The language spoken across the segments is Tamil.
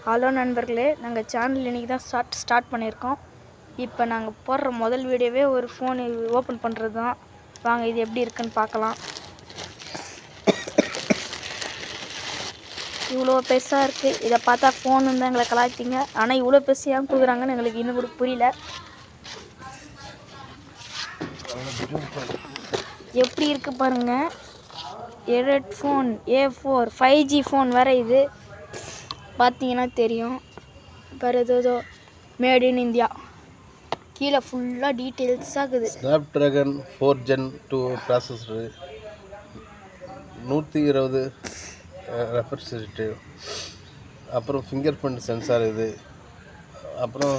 ஹலோ நண்பர்களே, நாங்கள் சேனல் இன்றைக்கி தான் ஸ்டார்ட் பண்ணியிருக்கோம். இப்போ நாங்கள் போடுற முதல் வீடியோவே ஒரு ஃபோன் ஓப்பன் பண்ணுறது தான். வாங்க இது எப்படி இருக்குன்னு பார்க்கலாம். இவ்வளோ பெருசாக இருக்குது. இதை பார்த்தா ஃபோன் தான் எங்களை கலாய்ச்சிங்க. ஆனால் இவ்வளோ பெருசு ஏன் கொடுக்குறாங்கன்னு எங்களுக்கு இன்னும் கூட புரியல. எப்படி இருக்குது பாருங்கள். எரட் ஃபோன் A4 5G ஃபோன் வேறு. இது பார்த்தீங்கன்னா தெரியும். வேறு ஏதோ மேட் இன் இந்தியா. கீழே ஃபுல்லாக டீட்டெயில்ஸாக இருக்குது. ஸ்னாப்ட்ராகன் 4 Gen 2 ப்ராசஸரு, 120 ரெஃப்ரிஜரேட்டிவ், அப்புறம் ஃபிங்கர் பிரிண்ட் சென்சார் இது, அப்புறம்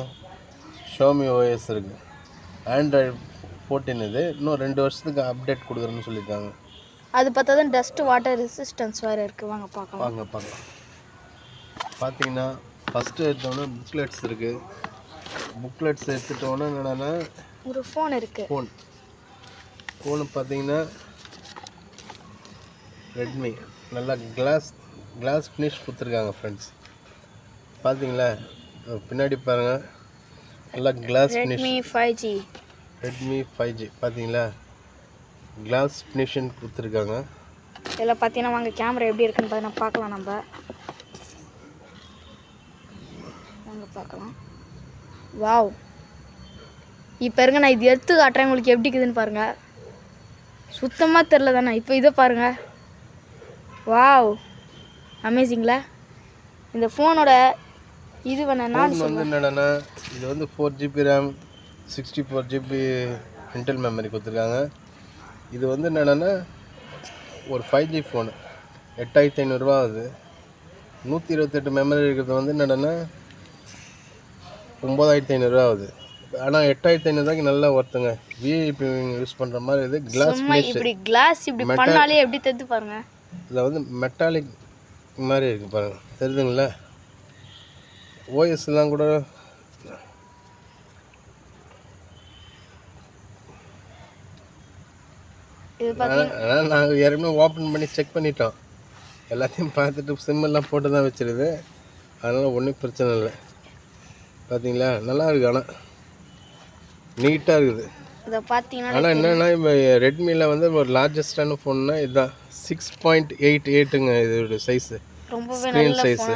ஷோமி OS இருக்குது. ஆண்ட்ராய்டு 14 இது. இன்னும் 2 வருஷத்துக்கு அப்டேட் கொடுக்குறேன்னு சொல்லியிருக்காங்க. அது பார்த்தா தான் டஸ்ட் வாட்டர் ரெசிஸ்டன்ஸ் வேறு இருக்குது. வாங்க பார்க்கலாம். பார்த்தீங்கன்னா ஃபஸ்ட்டு எடுத்தோன்னே புக்லெட்ஸ் இருக்குது. புக்லெட்ஸ் எடுத்துட்டோன்னே என்னென்னா ஒரு ஃபோன் இருக்குது. ஃபோனு பார்த்தீங்கன்னா ரெட்மி. நல்லா கிளாஸ் ஃபினிஷ் கொடுத்துருக்காங்க ஃப்ரெண்ட்ஸ். பார்த்தீங்களா பின்னாடி பாருங்கள், நல்லா கிளாஸ் ஃபினிஷ். ரெட்மி 5G பார்த்தீங்களா, கிளாஸ் ஃபினிஷன் கொடுத்துருக்காங்க. இதில் பார்த்தீங்கன்னா வாங்க கேமரா எப்படி இருக்குன்னு பார்க்கலாம். வாங்க பார்க்கலாம். வாவ், இப்போ இருங்க நான் இது எடுத்து காட்டுறேன் உங்களுக்கு எப்படி இருக்குதுன்னு பாருங்கள். சுத்தமாக தெரில தானே. இப்போ இதை பாருங்கள். வாவ், அமேசிங்களா. இந்த ஃபோனோட இது என்னன்னா இது வந்து 4GB RAM, 64GB Intel memory கொடுத்துருக்காங்க. இது வந்து என்னென்னா ஒரு 5G ஃபோனு 8500 ஆகுது. 128 மெமரி இருக்கிறது வந்து என்னென்னா 9500 ஆகுது. ஆனால் 8500 நல்லா ஒருத்தங்க விஐபி யூஸ் பண்ணுற மாதிரி இது. கிளாஸ் இப்படி பண்ணாலே எப்படி தெரிஞ்சு பாருங்க. இதில் வந்து மெட்டாலிக் மாதிரி இருக்குது பாருங்கள், தெரியுதுங்களா. ஓஎஸ்லாம் கூட ஆனால் நாங்கள் ஏற்கனவே ஓப்பன் பண்ணி செக் பண்ணிட்டோம். எல்லாத்தையும் பார்த்துட்டு சிம்மெல்லாம் போட்டு தான் வச்சிருது. அதனால் ஒன்றும் பிரச்சனை இல்லை. பார்த்தீங்களா, நல்லா இருக்குது. ஆனால் நீட்டாக இருக்குது. ஆனால் என்னென்னா இப்போ ரெட்மியில் வந்து ஒரு லார்ஜஸ்டான ஃபோன்னா இதுதான். 6.88ங்க இதோட சைஸு. ஸ்க்ரீன் சைஸு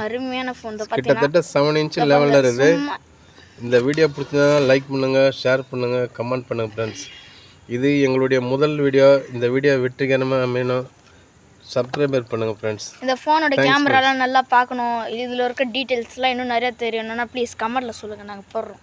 கிட்டத்தட்ட 7 இன்ச் லெவலில் இருக்குது. இந்த வீடியோ பிடிச்சதா லைக் பண்ணுங்கள், ஷேர் பண்ணுங்கள், கமெண்ட் பண்ணுங்கள் ஃப்ரெண்ட்ஸ். இது எங்களுடைய முதல் வீடியோ. இந்த வீடியோ வெற்றிகரமாக அமையணும். சப்ஸ்கிரைபர் பண்ணுங்கள் ஃப்ரெண்ட்ஸ். இந்த ஃபோனோட கேமராலாம் நல்லா பார்க்கணும். இதில் இருக்க டீட்டெயில்ஸ்லாம் இன்னும் நிறையா தெரியணும்னா ப்ளீஸ் கமெண்ட்டில் சொல்லுங்கள், நாங்கள் போடுறோம்.